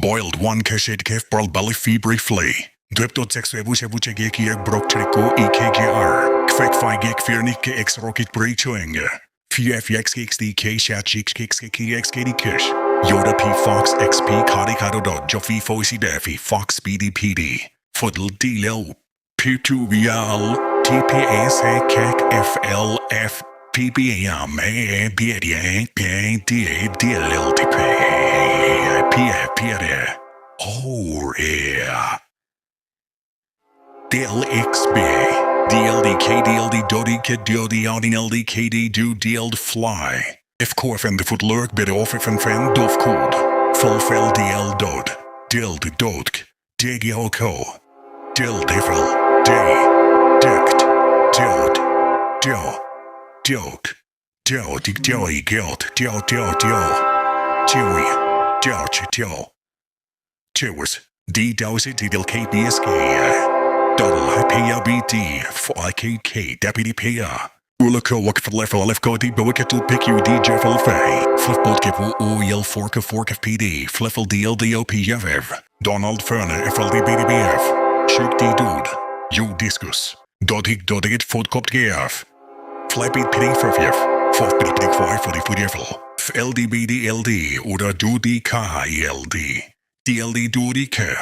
Boiled one cachet kef bral belly febre flea. Dweptot sex wuche gek yek brok trico EKGR. Kwek fi gek fiernik ex rocket breaching. FFXXDK chat chicks kicks KXKD kish. Yoda P Fox XP Kadikado dot Joffy Foisy Daffy Fox BD PD. Fuddle DLL P2VL TPS Kek FLF PBAM BDA DLL TP Oh yeah DLXB DLDK DLD Dodi Kid DLD Audi LDKD Do DLD Fly If Korf and the Foot Lurk Bid Off If and Fan Dof Code Fulfill DL Dod DLD Dodk Dig Yoko Dill Devil Day Dict Dod Dio Dog Dio Dig Dioi Gilt Dio Chewy Dio Cheers D Dowsy Didil KBSK Doddle PLBD 4KK Deputy PA Ulako Wak for Level Left Cody Bowickatu PQD Jeffel Fay Flipbolt Kipu OEL Fork of PD Fliffle DLDOPFF Donald Ferner FLDBDBF Shake D Dude U Discus Dodig Foodcopt GF Flappy Pitting Furfjef Fourth Pitting 5 for the Foodjeffel LDBDLD oder Dudi KLD DLD Dudi K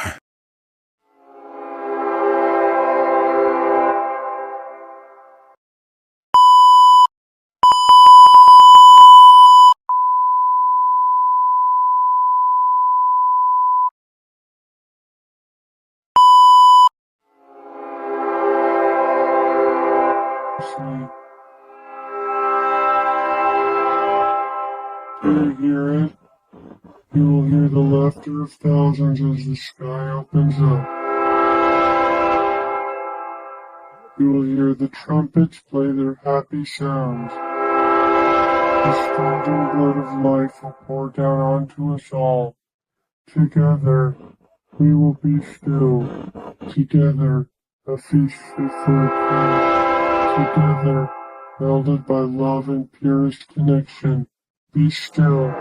Do you hear it? You will hear the laughter of thousands as the sky opens up. You will hear the trumpets play their happy sounds. The scalding blood of life will pour down onto us all. Together, we will be still. Together, a feast fit for a king. Together, melded by love and purest connection. Be still.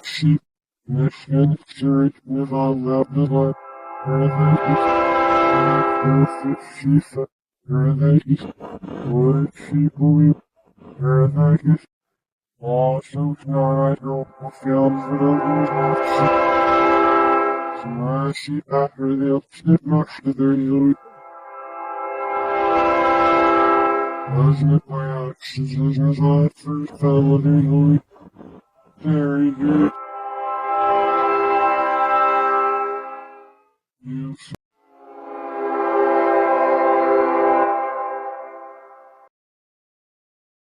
Sheep, Mission, Zurich, Nival, Labdala, Shifa, Shibu, also not films Smashi after the snip much to their youth. Wasn't it by accident as I first fell with the very good.